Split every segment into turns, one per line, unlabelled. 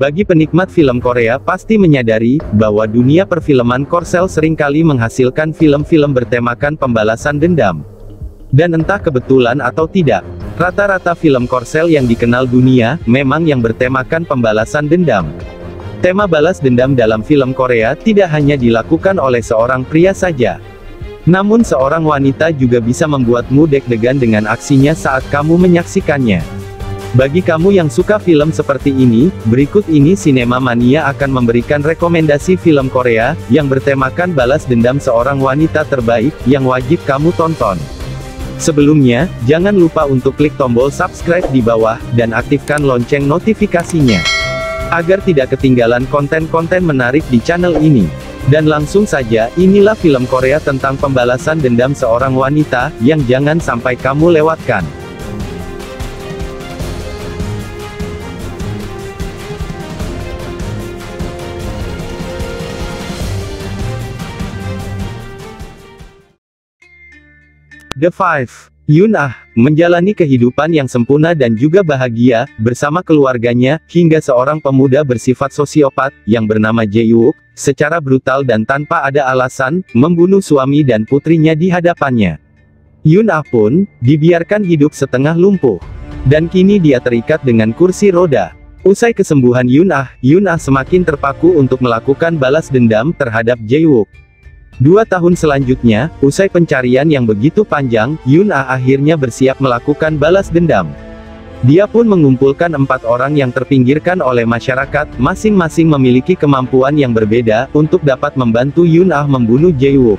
Bagi penikmat film Korea pasti menyadari, bahwa dunia perfilman Korsel seringkali menghasilkan film-film bertemakan pembalasan dendam. Dan entah kebetulan atau tidak, rata-rata film Korsel yang dikenal dunia, memang yang bertemakan pembalasan dendam. Tema balas dendam dalam film Korea tidak hanya dilakukan oleh seorang pria saja. Namun seorang wanita juga bisa membuatmu deg-degan dengan aksinya saat kamu menyaksikannya. Bagi kamu yang suka film seperti ini, berikut ini Cinema Mania akan memberikan rekomendasi film Korea, yang bertemakan balas dendam seorang wanita terbaik, yang wajib kamu tonton. Sebelumnya, jangan lupa untuk klik tombol subscribe di bawah, dan aktifkan lonceng notifikasinya, agar tidak ketinggalan konten-konten menarik di channel ini. Dan langsung saja, inilah film Korea tentang pembalasan dendam seorang wanita, yang jangan sampai kamu lewatkan. The Five. Yoon Ah, menjalani kehidupan yang sempurna dan juga bahagia, bersama keluarganya, hingga seorang pemuda bersifat sosiopat, yang bernama Jae-wook, secara brutal dan tanpa ada alasan, membunuh suami dan putrinya di hadapannya. Yoon Ah pun, dibiarkan hidup setengah lumpuh. Dan kini dia terikat dengan kursi roda. Usai kesembuhan Yoon Ah semakin terpaku untuk melakukan balas dendam terhadap Jae-wook. 2 tahun selanjutnya, usai pencarian yang begitu panjang, Yoon Ah akhirnya bersiap melakukan balas dendam. Dia pun mengumpulkan 4 orang yang terpinggirkan oleh masyarakat, masing-masing memiliki kemampuan yang berbeda, untuk dapat membantu Yoon Ah membunuh Jae-wook.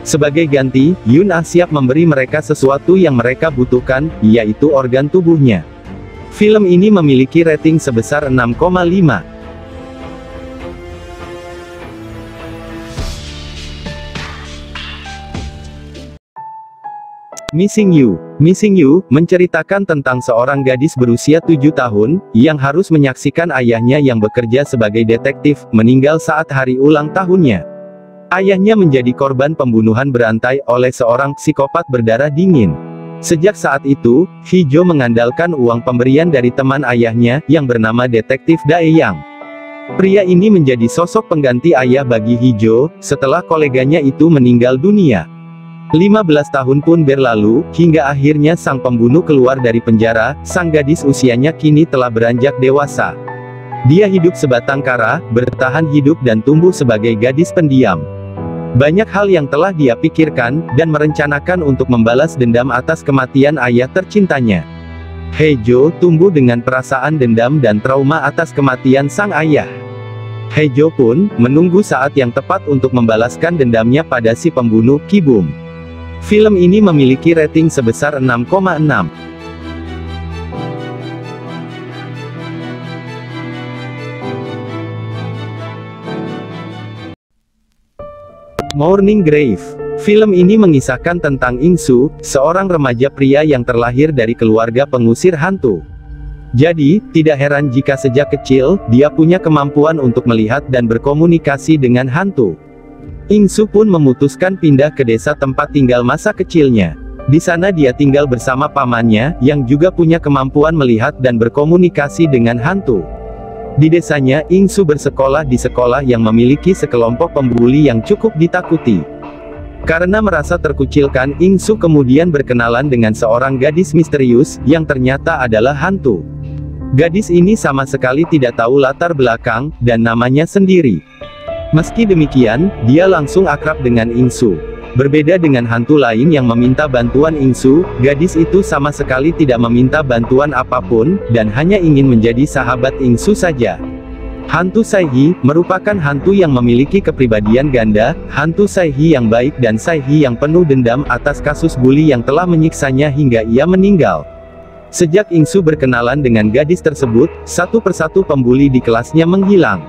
Sebagai ganti, Yoon Ah siap memberi mereka sesuatu yang mereka butuhkan, yaitu organ tubuhnya. Film ini memiliki rating sebesar 6,5. Missing You. Missing You, menceritakan tentang seorang gadis berusia 7 tahun, yang harus menyaksikan ayahnya yang bekerja sebagai detektif, meninggal saat hari ulang tahunnya. Ayahnya menjadi korban pembunuhan berantai oleh seorang psikopat berdarah dingin. Sejak saat itu, Hee-jo mengandalkan uang pemberian dari teman ayahnya, yang bernama detektif Dae-yang. Pria ini menjadi sosok pengganti ayah bagi Hee-jo, setelah koleganya itu meninggal dunia. 15 tahun pun berlalu, hingga akhirnya sang pembunuh keluar dari penjara. Sang gadis usianya kini telah beranjak dewasa. Dia hidup sebatang kara, bertahan hidup dan tumbuh sebagai gadis pendiam. Banyak hal yang telah dia pikirkan, dan merencanakan untuk membalas dendam atas kematian ayah tercintanya. Hee-jo tumbuh dengan perasaan dendam dan trauma atas kematian sang ayah. Hee-jo pun, menunggu saat yang tepat untuk membalaskan dendamnya pada si pembunuh, Ki-bum. Film ini memiliki rating sebesar 6,6. Morning Grave. Film ini mengisahkan tentang In-soo, seorang remaja pria yang terlahir dari keluarga pengusir hantu. Jadi, tidak heran jika sejak kecil, dia punya kemampuan untuk melihat dan berkomunikasi dengan hantu. In-soo pun memutuskan pindah ke desa tempat tinggal masa kecilnya. Di sana dia tinggal bersama pamannya, yang juga punya kemampuan melihat dan berkomunikasi dengan hantu. Di desanya, In-soo bersekolah di sekolah yang memiliki sekelompok pembuli yang cukup ditakuti. Karena merasa terkucilkan, In-soo kemudian berkenalan dengan seorang gadis misterius, yang ternyata adalah hantu. Gadis ini sama sekali tidak tahu latar belakang, dan namanya sendiri. Meski demikian, dia langsung akrab dengan In-soo. Berbeda dengan hantu lain yang meminta bantuan In-soo, gadis itu sama sekali tidak meminta bantuan apapun, dan hanya ingin menjadi sahabat In-soo saja. Hantu Sae-hee, merupakan hantu yang memiliki kepribadian ganda, hantu Sae-hee yang baik dan Sae-hee yang penuh dendam atas kasus bully yang telah menyiksanya hingga ia meninggal. Sejak In-soo berkenalan dengan gadis tersebut, satu persatu pembuli di kelasnya menghilang.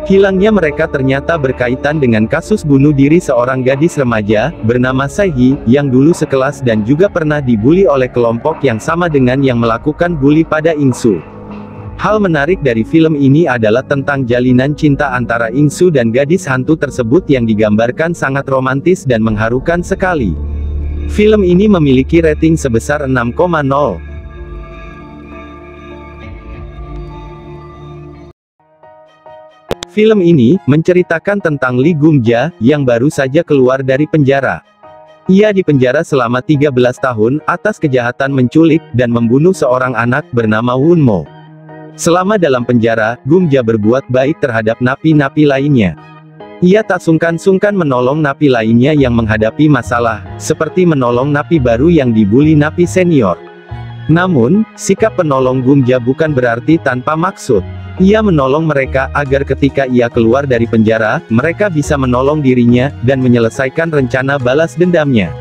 Hilangnya mereka ternyata berkaitan dengan kasus bunuh diri seorang gadis remaja, bernama Sae-hee, yang dulu sekelas dan juga pernah dibully oleh kelompok yang sama dengan yang melakukan bully pada In-soo. Hal menarik dari film ini adalah tentang jalinan cinta antara In-soo dan gadis hantu tersebut yang digambarkan sangat romantis dan mengharukan sekali. Film ini memiliki rating sebesar 6,0. Film ini menceritakan tentang Lee Gum-ja yang baru saja keluar dari penjara. Ia dipenjara selama 13 tahun atas kejahatan menculik dan membunuh seorang anak bernama Won-mo. Selama dalam penjara, Gum-ja berbuat baik terhadap napi-napi lainnya. Ia tak sungkan-sungkan menolong napi lainnya yang menghadapi masalah, seperti menolong napi baru yang dibuli napi senior. Namun, sikap penolong Gum-ja bukan berarti tanpa maksud. Ia menolong mereka agar ketika ia keluar dari penjara, mereka bisa menolong dirinya dan menyelesaikan rencana balas dendamnya.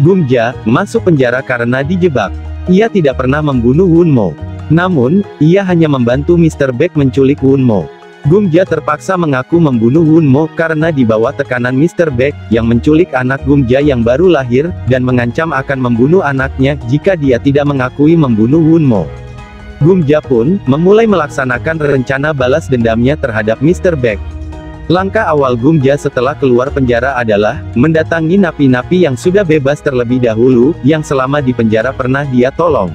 Gum-ja masuk penjara karena dijebak. Ia tidak pernah membunuh Won-mo. Namun, ia hanya membantu Mr. Baek menculik Won-mo. Gum-ja terpaksa mengaku membunuh Won-mo karena di bawah tekanan Mr. Baek yang menculik anak Gum-ja yang baru lahir dan mengancam akan membunuh anaknya jika dia tidak mengakui membunuh Won-mo. Gum-ja pun memulai melaksanakan rencana balas dendamnya terhadap Mr. Baek. Langkah awal Gum-ja setelah keluar penjara adalah mendatangi napi-napi yang sudah bebas terlebih dahulu, yang selama di penjara pernah dia tolong.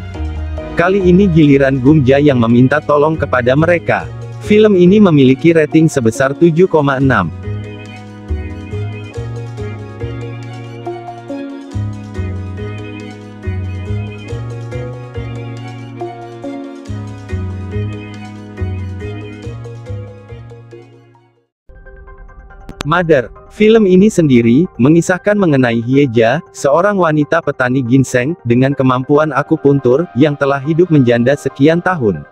Kali ini giliran Gum-ja yang meminta tolong kepada mereka. Film ini memiliki rating sebesar 7,6. Mother. Film ini sendiri mengisahkan mengenai Hye-ja, seorang wanita petani ginseng dengan kemampuan akupuntur yang telah hidup menjanda sekian tahun.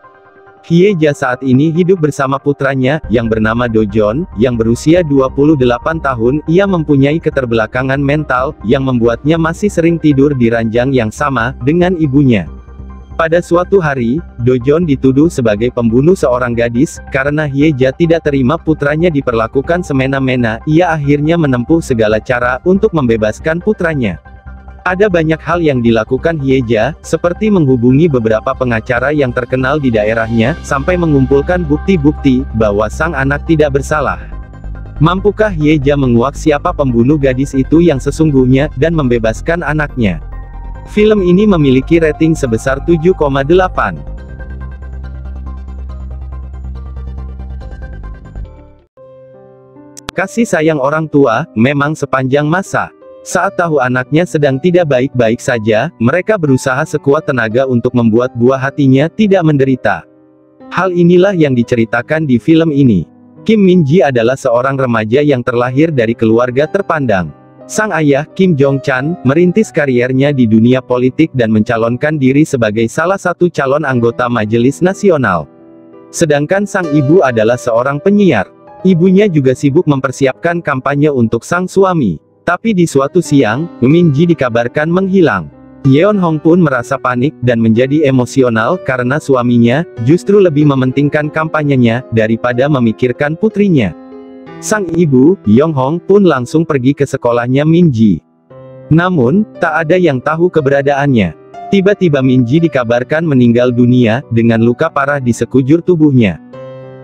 Hye-ja saat ini hidup bersama putranya yang bernama Do-jon, yang berusia 28 tahun. Ia mempunyai keterbelakangan mental yang membuatnya masih sering tidur di ranjang yang sama dengan ibunya. Pada suatu hari, Do-jon dituduh sebagai pembunuh seorang gadis. Karena Hye-ja tidak terima putranya diperlakukan semena-mena, ia akhirnya menempuh segala cara untuk membebaskan putranya. Ada banyak hal yang dilakukan Hye-ja, seperti menghubungi beberapa pengacara yang terkenal di daerahnya, sampai mengumpulkan bukti-bukti bahwa sang anak tidak bersalah. Mampukah Hye-ja menguak siapa pembunuh gadis itu yang sesungguhnya, dan membebaskan anaknya? Film ini memiliki rating sebesar 7,8. Kasih sayang orang tua memang sepanjang masa. Saat tahu anaknya sedang tidak baik-baik saja, mereka berusaha sekuat tenaga untuk membuat buah hatinya tidak menderita. Hal inilah yang diceritakan di film ini. Kim Min-ji adalah seorang remaja yang terlahir dari keluarga terpandang. Sang ayah, Kim Jong-chan, merintis kariernya di dunia politik dan mencalonkan diri sebagai salah satu calon anggota Majelis Nasional. Sedangkan sang ibu adalah seorang penyiar. Ibunya juga sibuk mempersiapkan kampanye untuk sang suami. Tapi di suatu siang, Min-ji dikabarkan menghilang. Yeon-hong pun merasa panik dan menjadi emosional karena suaminya justru lebih mementingkan kampanyenya daripada memikirkan putrinya. Sang ibu, Yong-hong, pun langsung pergi ke sekolahnya Min-ji. Namun, tak ada yang tahu keberadaannya. Tiba-tiba Min-ji dikabarkan meninggal dunia, dengan luka parah di sekujur tubuhnya.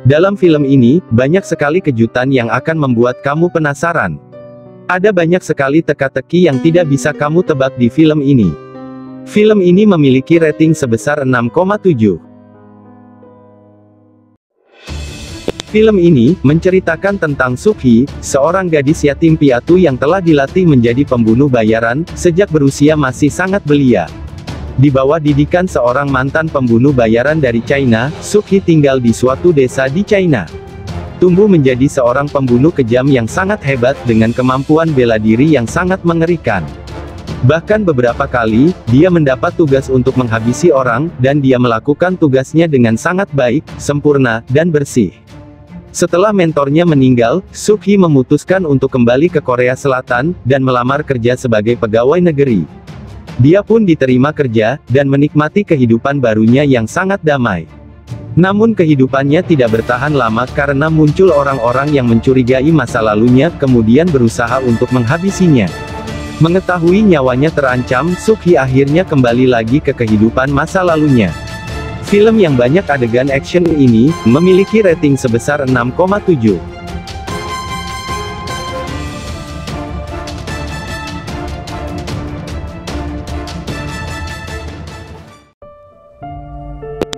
Dalam film ini, banyak sekali kejutan yang akan membuat kamu penasaran. Ada banyak sekali teka-teki yang tidak bisa kamu tebak di film ini. Film ini memiliki rating sebesar 6,7. Film ini menceritakan tentang Suk-hee, seorang gadis yatim piatu yang telah dilatih menjadi pembunuh bayaran sejak berusia masih sangat belia. Di bawah didikan seorang mantan pembunuh bayaran dari China, Suk-hee tinggal di suatu desa di China. Tumbuh menjadi seorang pembunuh kejam yang sangat hebat dengan kemampuan bela diri yang sangat mengerikan. Bahkan beberapa kali, dia mendapat tugas untuk menghabisi orang, dan dia melakukan tugasnya dengan sangat baik, sempurna, dan bersih. Setelah mentornya meninggal, Suk-hee memutuskan untuk kembali ke Korea Selatan, dan melamar kerja sebagai pegawai negeri. Dia pun diterima kerja, dan menikmati kehidupan barunya yang sangat damai. Namun kehidupannya tidak bertahan lama karena muncul orang-orang yang mencurigai masa lalunya, kemudian berusaha untuk menghabisinya. Mengetahui nyawanya terancam, Suk-hee akhirnya kembali lagi ke kehidupan masa lalunya. Film yang banyak adegan action ini, memiliki rating sebesar 6,7.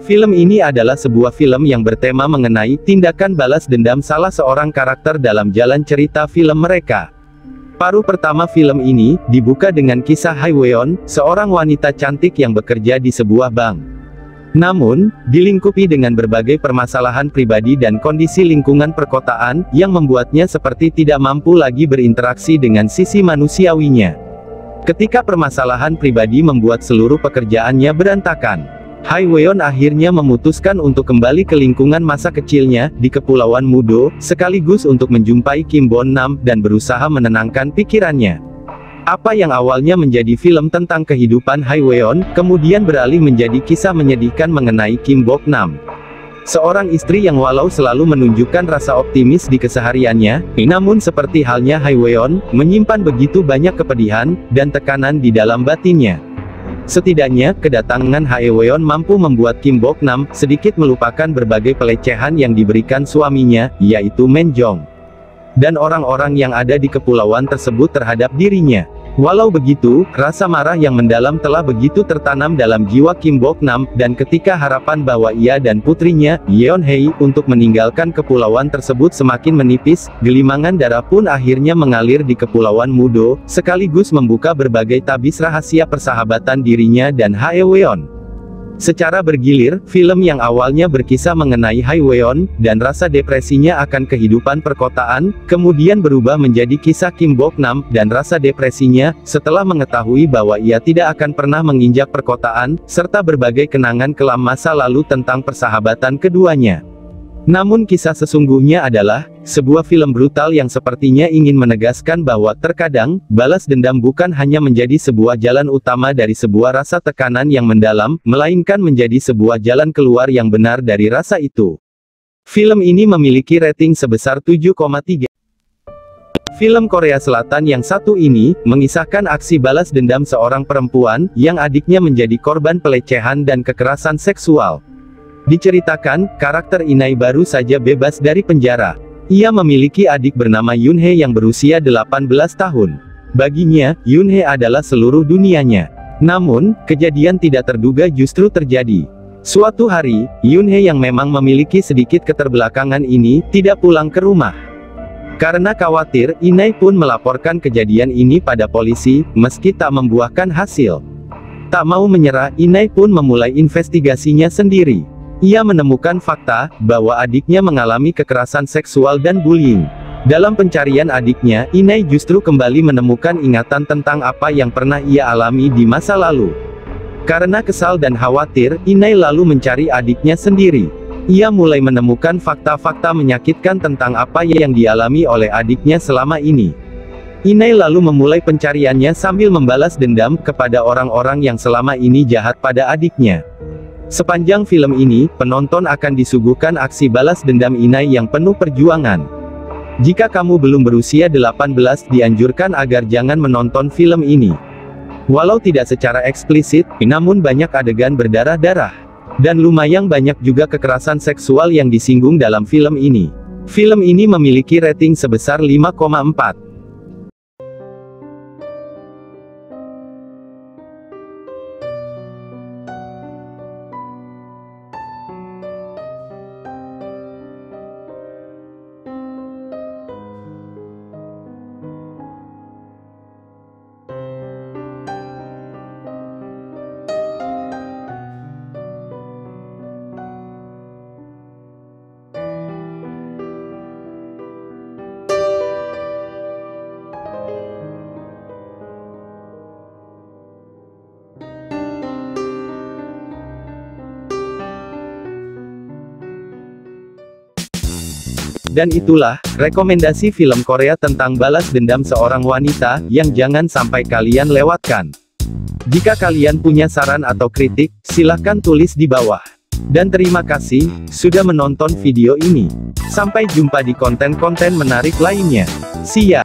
Film ini adalah sebuah film yang bertema mengenai tindakan balas dendam salah seorang karakter dalam jalan cerita film mereka. Paruh pertama film ini dibuka dengan kisah Hye-won, seorang wanita cantik yang bekerja di sebuah bank. Namun, dilingkupi dengan berbagai permasalahan pribadi dan kondisi lingkungan perkotaan, yang membuatnya seperti tidak mampu lagi berinteraksi dengan sisi manusiawinya. Ketika permasalahan pribadi membuat seluruh pekerjaannya berantakan, Hye-won akhirnya memutuskan untuk kembali ke lingkungan masa kecilnya, di Kepulauan Mudo, sekaligus untuk menjumpai Kim Bon-nam, dan berusaha menenangkan pikirannya. Apa yang awalnya menjadi film tentang kehidupan Hye-won, kemudian beralih menjadi kisah menyedihkan mengenai Kim Bok-nam. Seorang istri yang walau selalu menunjukkan rasa optimis di kesehariannya, namun seperti halnya Hye-won, menyimpan begitu banyak kepedihan, dan tekanan di dalam batinnya. Setidaknya, kedatangan Hye-won mampu membuat Kim Bok-nam sedikit melupakan berbagai pelecehan yang diberikan suaminya, yaitu Men Jong, dan orang-orang yang ada di kepulauan tersebut terhadap dirinya. Walau begitu, rasa marah yang mendalam telah begitu tertanam dalam jiwa Kim Bok-nam, dan ketika harapan bahwa ia dan putrinya, Yeon-hye, untuk meninggalkan kepulauan tersebut semakin menipis, gelimangan darah pun akhirnya mengalir di Kepulauan Mudo, sekaligus membuka berbagai tabis rahasia persahabatan dirinya dan Hye-won. Secara bergilir, film yang awalnya berkisah mengenai Hye-won, dan rasa depresinya akan kehidupan perkotaan, kemudian berubah menjadi kisah Kim Bok-nam, dan rasa depresinya, setelah mengetahui bahwa ia tidak akan pernah menginjak perkotaan, serta berbagai kenangan kelam masa lalu tentang persahabatan keduanya. Namun kisah sesungguhnya adalah sebuah film brutal yang sepertinya ingin menegaskan bahwa terkadang, balas dendam bukan hanya menjadi sebuah jalan utama dari sebuah rasa tekanan yang mendalam, melainkan menjadi sebuah jalan keluar yang benar dari rasa itu. Film ini memiliki rating sebesar 7,3. Film Korea Selatan yang satu ini, mengisahkan aksi balas dendam seorang perempuan, yang adiknya menjadi korban pelecehan dan kekerasan seksual. Diceritakan, karakter Inai baru saja bebas dari penjara. Ia memiliki adik bernama Yoon-hye yang berusia 18 tahun. Baginya, Yoon-hye adalah seluruh dunianya. Namun, kejadian tidak terduga justru terjadi. Suatu hari, Yoon-hye yang memang memiliki sedikit keterbelakangan ini, tidak pulang ke rumah. Karena khawatir, Inai pun melaporkan kejadian ini pada polisi, meski tak membuahkan hasil. Tak mau menyerah, Inai pun memulai investigasinya sendiri. Ia menemukan fakta, bahwa adiknya mengalami kekerasan seksual dan bullying. Dalam pencarian adiknya, Inai justru kembali menemukan ingatan tentang apa yang pernah ia alami di masa lalu. Karena kesal dan khawatir, Inai lalu mencari adiknya sendiri. Ia mulai menemukan fakta-fakta menyakitkan tentang apa yang dialami oleh adiknya selama ini. Inai lalu memulai pencariannya sambil membalas dendam kepada orang-orang yang selama ini jahat pada adiknya. Sepanjang film ini, penonton akan disuguhkan aksi balas dendam Inai yang penuh perjuangan. Jika kamu belum berusia 18, dianjurkan agar jangan menonton film ini. Walau tidak secara eksplisit, namun banyak adegan berdarah-darah. Dan lumayan banyak juga kekerasan seksual yang disinggung dalam film ini. Film ini memiliki rating sebesar 5,4. Dan itulah, rekomendasi film Korea tentang balas dendam seorang wanita, yang jangan sampai kalian lewatkan. Jika kalian punya saran atau kritik, silahkan tulis di bawah. Dan terima kasih, sudah menonton video ini. Sampai jumpa di konten-konten menarik lainnya. See ya!